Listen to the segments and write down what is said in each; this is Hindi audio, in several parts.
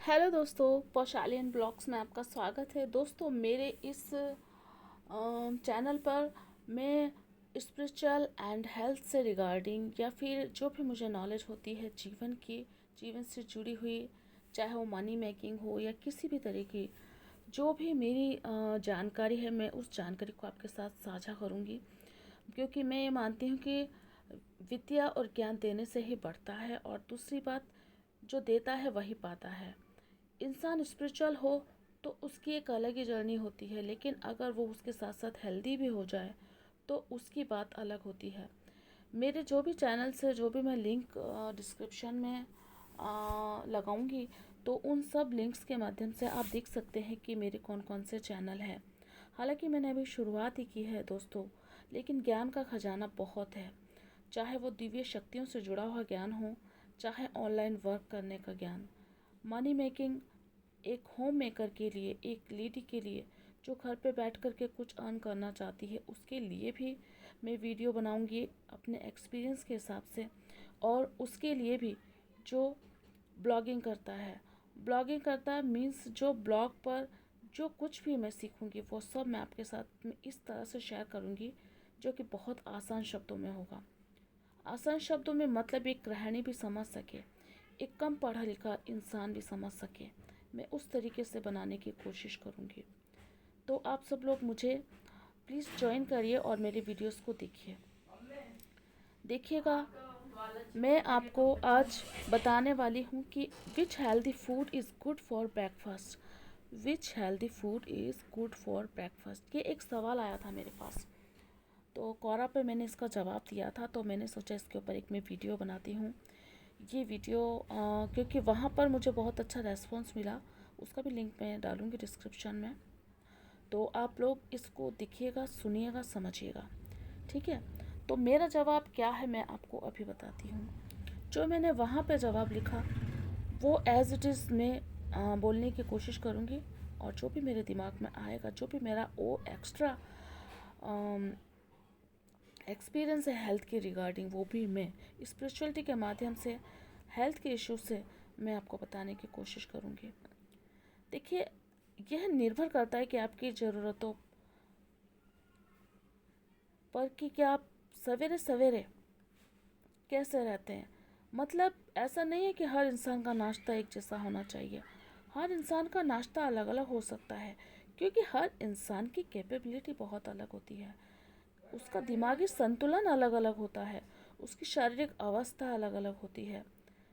हेलो दोस्तों, पौशालियन ब्लॉग्स में आपका स्वागत है। दोस्तों, मेरे इस चैनल पर मैं स्पिरिचुअल एंड हेल्थ से रिगार्डिंग या फिर जो भी मुझे नॉलेज होती है जीवन से जुड़ी हुई, चाहे वो मनी मेकिंग हो या किसी भी तरह की जो भी मेरी जानकारी है, मैं उस जानकारी को आपके साथ साझा करूँगी। क्योंकि मैं ये मानती हूँ कि विद्या और ज्ञान देने से ही बढ़ता है, और दूसरी बात, जो देता है वही पाता है। इंसान स्पिरिचुअल हो तो उसकी एक अलग ही जर्नी होती है, लेकिन अगर वो उसके साथ साथ हेल्दी भी हो जाए तो उसकी बात अलग होती है। मेरे जो भी चैनल्स है, जो भी मैं लिंक डिस्क्रिप्शन में लगाऊंगी, तो उन सब लिंक्स के माध्यम से आप देख सकते हैं कि मेरे कौन कौन से चैनल हैं। हालांकि मैंने अभी शुरुआत ही की है दोस्तों, लेकिन ज्ञान का खजाना बहुत है। चाहे वो दिव्य शक्तियों से जुड़ा हुआ ज्ञान हो, चाहे ऑनलाइन वर्क करने का ज्ञान, मनी मेकिंग, एक होम मेकर के लिए, एक लेडी के लिए जो घर पे बैठ कर के कुछ अर्न करना चाहती है, उसके लिए भी मैं वीडियो बनाऊंगी अपने एक्सपीरियंस के हिसाब से। और उसके लिए भी जो ब्लॉगिंग करता है मीन्स जो ब्लॉग पर जो कुछ भी मैं सीखूंगी वो सब मैं आपके साथ में इस तरह से शेयर करूंगी, जो कि बहुत आसान शब्दों में होगा। आसान शब्दों में मतलब एक गृहिणी भी समझ सके, एक कम पढ़ा लिखा इंसान भी समझ सके, मैं उस तरीके से बनाने की कोशिश करूँगी। तो आप सब लोग मुझे प्लीज़ ज्वाइन करिए और मेरे वीडियोस को देखिएगा। मैं आपको आज बताने वाली हूँ कि which healthy food is good for breakfast. Which healthy food is good for breakfast, ये एक सवाल आया था मेरे पास। तो कोरा पे मैंने इसका जवाब दिया था, तो मैंने सोचा इसके ऊपर एक मैं वीडियो बनाती हूँ। ये वीडियो क्योंकि वहाँ पर मुझे बहुत अच्छा रेस्पॉन्स मिला, उसका भी लिंक मैं डालूँगी डिस्क्रिप्शन में। तो आप लोग इसको देखिएगा, सुनिएगा, समझिएगा, ठीक है। तो मेरा जवाब क्या है मैं आपको अभी बताती हूँ। जो मैंने वहाँ पे जवाब लिखा वो एज इट इज़ मैं बोलने की कोशिश करूँगी, और जो भी मेरे दिमाग में आएगा, जो भी मेरा वो एक्स्ट्रा एक्सपीरियंस है हेल्थ के रिगार्डिंग, वो भी मैं स्पिरिचुअलिटी के माध्यम से हेल्थ के इश्यू से मैं आपको बताने की कोशिश करूँगी। देखिए, यह निर्भर करता है कि आपकी ज़रूरतों पर कि क्या आप सवेरे सवेरे कैसे रहते हैं। मतलब ऐसा नहीं है कि हर इंसान का नाश्ता एक जैसा होना चाहिए। हर इंसान का नाश्ता अलग अलग हो सकता है, क्योंकि हर इंसान की कैपेबिलिटी बहुत अलग होती है, उसका दिमागी संतुलन अलग अलग होता है, उसकी शारीरिक अवस्था अलग अलग होती है।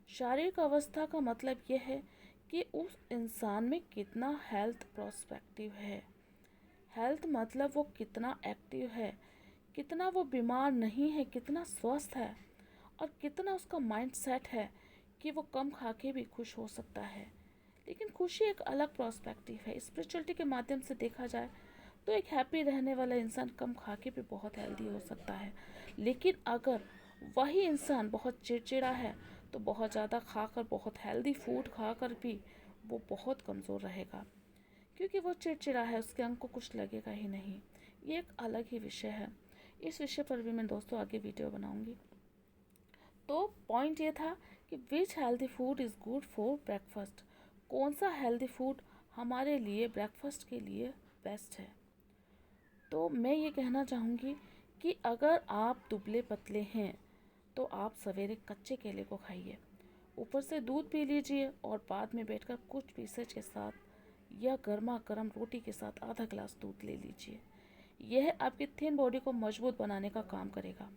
शारीरिक अवस्था का मतलब यह है कि उस इंसान में कितना हेल्थ प्रोस्पेक्टिव है। हेल्थ मतलब वो कितना एक्टिव है, कितना वो बीमार नहीं है, कितना स्वस्थ है, और कितना उसका माइंड सेट है कि वो कम खा के भी खुश हो सकता है। लेकिन खुशी एक अलग प्रोस्पेक्टिव है। स्पिरिचुअलिटी के माध्यम से देखा जाए तो एक हैप्पी रहने वाला इंसान कम खा के भी बहुत हेल्दी हो सकता है। लेकिन अगर वही इंसान बहुत चिड़चिड़ा है तो बहुत ज़्यादा खाकर, बहुत हेल्दी फूड खाकर भी वो बहुत कमज़ोर रहेगा, क्योंकि वो चिड़चिड़ा है, उसके अंग को कुछ लगेगा ही नहीं। ये एक अलग ही विषय है। इस विषय पर भी मैं दोस्तों आगे वीडियो बनाऊंगी। तो पॉइंट ये था कि which healthy food is good for breakfast, कौन सा हेल्दी फूड हमारे लिए ब्रेकफास्ट के लिए बेस्ट है। तो मैं ये कहना चाहूँगी कि अगर आप दुबले पतले हैं तो आप सवेरे कच्चे केले को खाइए, ऊपर से दूध पी लीजिए, और बाद में बैठकर कुछ पीसेज के साथ या गर्मा गर्म रोटी के साथ आधा ग्लास दूध ले लीजिए। यह आपकी थिन बॉडी को मजबूत बनाने का काम करेगा।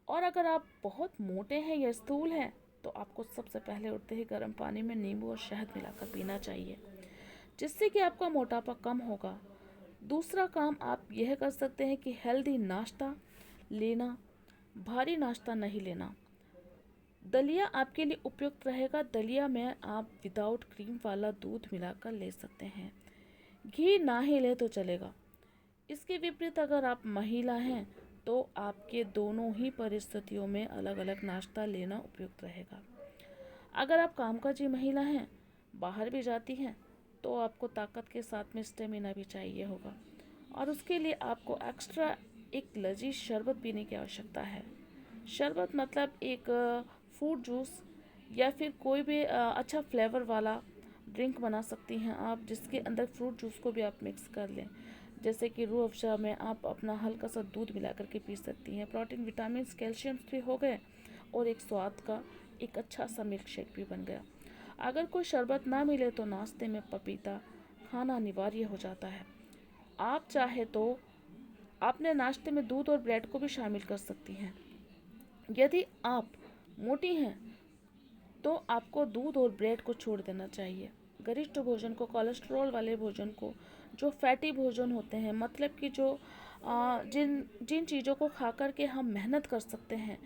और अगर आप बहुत मोटे हैं या स्थूल हैं तो आपको सबसे पहले उठते ही गर्म पानी में नींबू और शहद मिलाकर पीना चाहिए, जिससे कि आपका मोटापा कम होगा। दूसरा काम आप यह कर सकते हैं कि हेल्दी नाश्ता लेना, भारी नाश्ता नहीं लेना। दलिया आपके लिए उपयुक्त रहेगा। दलिया में आप विदाउट क्रीम वाला दूध मिलाकर ले सकते हैं। घी ना ही ले तो चलेगा। इसके विपरीत अगर आप महिला हैं तो आपके दोनों ही परिस्थितियों में अलग अलग नाश्ता लेना उपयुक्त रहेगा। अगर आप कामकाजी महिला हैं, बाहर भी जाती हैं, तो आपको ताकत के साथ में स्टेमिना भी चाहिए होगा, और उसके लिए आपको एक्स्ट्रा एक लजीज शरबत पीने की आवश्यकता है। शरबत मतलब एक फ्रूट जूस या फिर कोई भी अच्छा फ्लेवर वाला ड्रिंक बना सकती हैं आप, जिसके अंदर फ्रूट जूस को भी आप मिक्स कर लें। जैसे कि रूह अफ़ज़ा में आप अपना हल्का सा दूध मिला करके पी सकती हैं। प्रोटीन, विटामिन, कैल्शियम्स भी हो गए और एक स्वाद का एक अच्छा सा मिल्क शेक भी बन गया। अगर कोई शरबत ना मिले तो नाश्ते में पपीता खाना अनिवार्य हो जाता है। आप चाहे तो अपने नाश्ते में दूध और ब्रेड को भी शामिल कर सकती हैं। यदि आप मोटी हैं तो आपको दूध और ब्रेड को छोड़ देना चाहिए। गरिष्ठ भोजन को, कोलेस्ट्रॉल वाले भोजन को, जो फैटी भोजन होते हैं, मतलब कि जो जिन जिन चीज़ों को खा कर के हम मेहनत कर सकते हैं,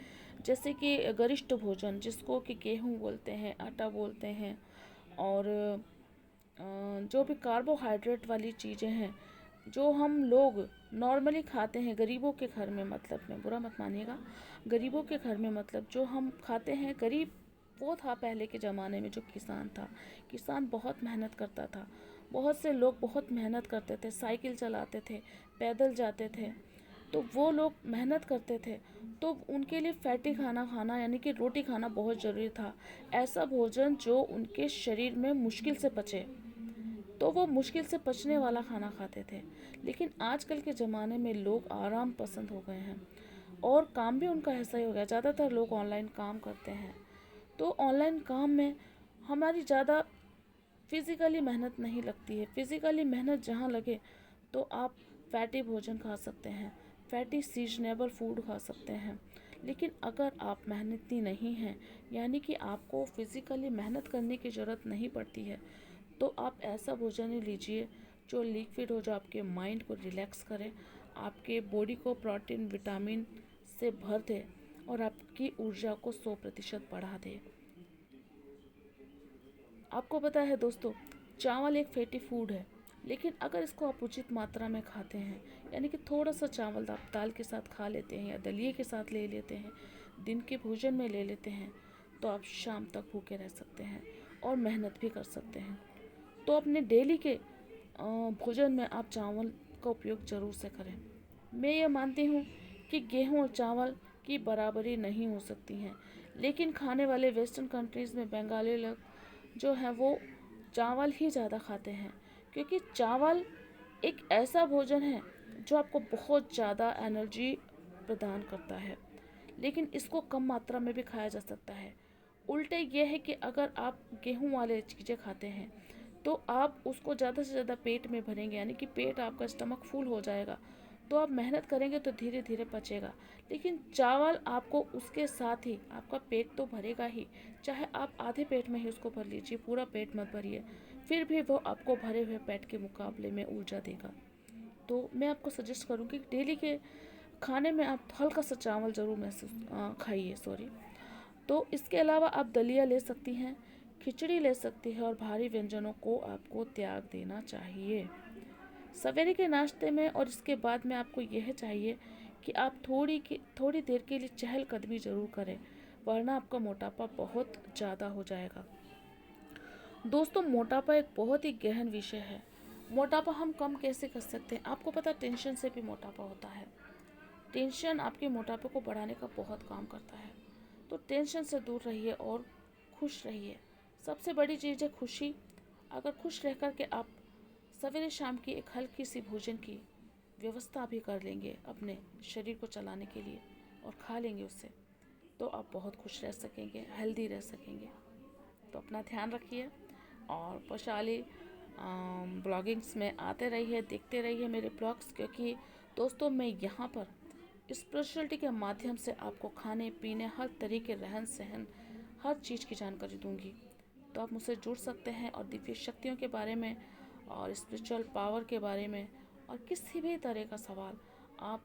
जैसे कि गरिष्ठ भोजन जिसको कि गेहूँ बोलते हैं, आटा बोलते हैं, और जो भी कार्बोहाइड्रेट वाली चीज़ें हैं जो हम लोग नॉर्मली खाते हैं गरीबों के घर में, मतलब में बुरा मत मानिएगा, गरीबों के घर में मतलब जो हम खाते हैं, गरीब वो था पहले के ज़माने में जो किसान था। किसान बहुत मेहनत करता था, बहुत से लोग बहुत मेहनत करते थे, साइकिल चलाते थे, पैदल जाते थे, तो वो लोग मेहनत करते थे, तो उनके लिए फैटी खाना खाना यानी कि रोटी खाना बहुत ज़रूरी था। ऐसा भोजन जो उनके शरीर में मुश्किल से पचे, तो वो मुश्किल से पचने वाला खाना खाते थे। लेकिन आजकल के ज़माने में लोग आराम पसंद हो गए हैं और काम भी उनका ऐसा ही हो गया। ज़्यादातर लोग ऑनलाइन काम करते हैं, तो ऑनलाइन काम में हमारी ज़्यादा फिज़िकली मेहनत नहीं लगती है। फिज़िकली मेहनत जहाँ लगे तो आप फैटी भोजन खा सकते हैं, फैटी सीजनेबल फूड खा सकते हैं। लेकिन अगर आप मेहनती नहीं हैं, यानी कि आपको फिज़िकली मेहनत करने की ज़रूरत नहीं पड़ती है, तो आप ऐसा भोजन ही लीजिए जो लिक्विड हो, जो आपके माइंड को रिलैक्स करे, आपके बॉडी को प्रोटीन, विटामिन से भर दे और आपकी ऊर्जा को 100% बढ़ा दे। आपको पता है दोस्तों, चावल एक फैटी फूड है, लेकिन अगर इसको आप उचित मात्रा में खाते हैं, यानी कि थोड़ा सा चावल आप दाल के साथ खा लेते हैं या दलिए के साथ ले लेते हैं, दिन के भोजन में ले लेते हैं, तो आप शाम तक भूखे रह सकते हैं और मेहनत भी कर सकते हैं। तो अपने डेली के भोजन में आप चावल का उपयोग ज़रूर से करें। मैं ये मानती हूँ कि गेहूँ और चावल की बराबरी नहीं हो सकती है, लेकिन खाने वाले वेस्टर्न कंट्रीज़ में बंगाली लोग जो हैं वो चावल ही ज़्यादा खाते हैं, क्योंकि चावल एक ऐसा भोजन है जो आपको बहुत ज़्यादा एनर्जी प्रदान करता है, लेकिन इसको कम मात्रा में भी खाया जा सकता है। उल्टे ये है कि अगर आप गेहूं वाले चीज़ें खाते हैं तो आप उसको ज़्यादा से ज़्यादा पेट में भरेंगे, यानी कि पेट आपका स्टमक फुल हो जाएगा, तो आप मेहनत करेंगे तो धीरे धीरे पचेगा। लेकिन चावल आपको उसके साथ ही आपका पेट तो भरेगा ही, चाहे आप आधे पेट में ही उसको भर लीजिए, पूरा पेट मत भरिए, फिर भी वो आपको भरे हुए पेट के मुकाबले में ऊर्जा देगा। तो मैं आपको सजेस्ट करूँगी कि डेली के खाने में आप हल्का सा चावल ज़रूर खाइए, सॉरी। तो इसके अलावा आप दलिया ले सकती हैं, खिचड़ी ले सकती हैं और भारी व्यंजनों को आपको त्याग देना चाहिए। सवेरे के नाश्ते में और इसके बाद में आपको यह चाहिए कि आप थोड़ी देर के लिए चहलकदमी ज़रूर करें, वरना आपका मोटापा बहुत ज़्यादा हो जाएगा। दोस्तों, मोटापा एक बहुत ही गहन विषय है। मोटापा हम कम कैसे कर सकते हैं? आपको पता, टेंशन से भी मोटापा होता है। टेंशन आपके मोटापे को बढ़ाने का बहुत काम करता है। तो टेंशन से दूर रहिए और खुश रहिए। सबसे बड़ी चीज़ है खुशी। अगर खुश रह कर के आप सवेरे शाम की एक हल्की सी भोजन की व्यवस्था भी कर लेंगे अपने शरीर को चलाने के लिए और खा लेंगे उससे, तो आप बहुत खुश रह सकेंगे, हेल्दी रह सकेंगे। तो अपना ध्यान रखिए और वैशाली ब्लॉगिंग्स में आते रहिए, देखते रहिए मेरे ब्लॉग्स, क्योंकि दोस्तों मैं यहाँ पर स्पिरिचुअलिटी के माध्यम से आपको खाने पीने, हर तरीके, रहन सहन, हर चीज़ की जानकारी दूंगी। तो आप मुझसे जुड़ सकते हैं और दिव्य शक्तियों के बारे में और स्पिरिचुअल पावर के बारे में और किसी भी तरह का सवाल आप,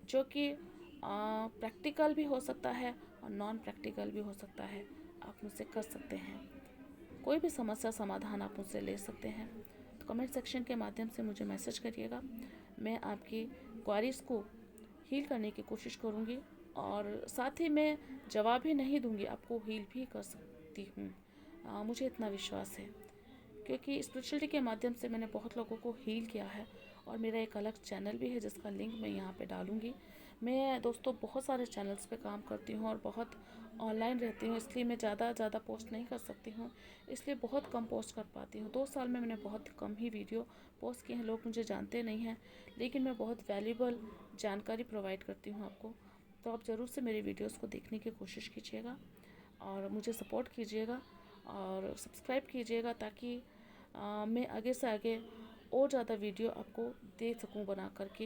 जो कि प्रैक्टिकल भी हो सकता है और नॉन प्रैक्टिकल भी हो सकता है, आप मुझसे कर सकते हैं। कोई भी समस्या समाधान आप मुझसे ले सकते हैं। तो कमेंट सेक्शन के माध्यम से मुझे मैसेज करिएगा, मैं आपकी क्वारीज़ को हील करने की कोशिश करूँगी और साथ ही मैं जवाब ही नहीं दूँगी, आपको हील भी कर सकती हूँ। मुझे इतना विश्वास है, क्योंकि स्पिरिचुअलिटी के माध्यम से मैंने बहुत लोगों को हील किया है और मेरा एक अलग चैनल भी है जिसका लिंक मैं यहाँ पे डालूँगी। मैं दोस्तों बहुत सारे चैनल्स पे काम करती हूँ और बहुत ऑनलाइन रहती हूँ, इसलिए मैं ज़्यादा पोस्ट नहीं कर सकती हूँ, इसलिए बहुत कम पोस्ट कर पाती हूँ। 2 साल में मैंने बहुत कम ही वीडियो पोस्ट किए हैं। लोग मुझे जानते नहीं हैं, लेकिन मैं बहुत वैल्यूबल जानकारी प्रोवाइड करती हूँ आपको। तो आप ज़रूर से मेरी वीडियोज़ को देखने की कोशिश कीजिएगा और मुझे सपोर्ट कीजिएगा और सब्सक्राइब कीजिएगा, ताकि मैं आगे से आगे और ज़्यादा वीडियो आपको दे सकूं बना करके,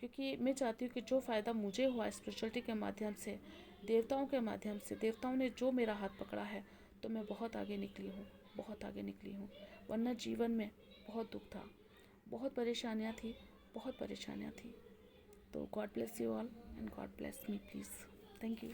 क्योंकि मैं चाहती हूँ कि जो फ़ायदा मुझे हुआ स्पिरिचुअलिटी के माध्यम से, देवताओं के माध्यम से, देवताओं ने जो मेरा हाथ पकड़ा है, तो मैं बहुत आगे निकली हूँ, बहुत आगे निकली हूँ। वरना जीवन में बहुत दुख था, बहुत परेशानियाँ थी, बहुत परेशानियाँ थी। तो God bless you all and God bless me please. Thank you.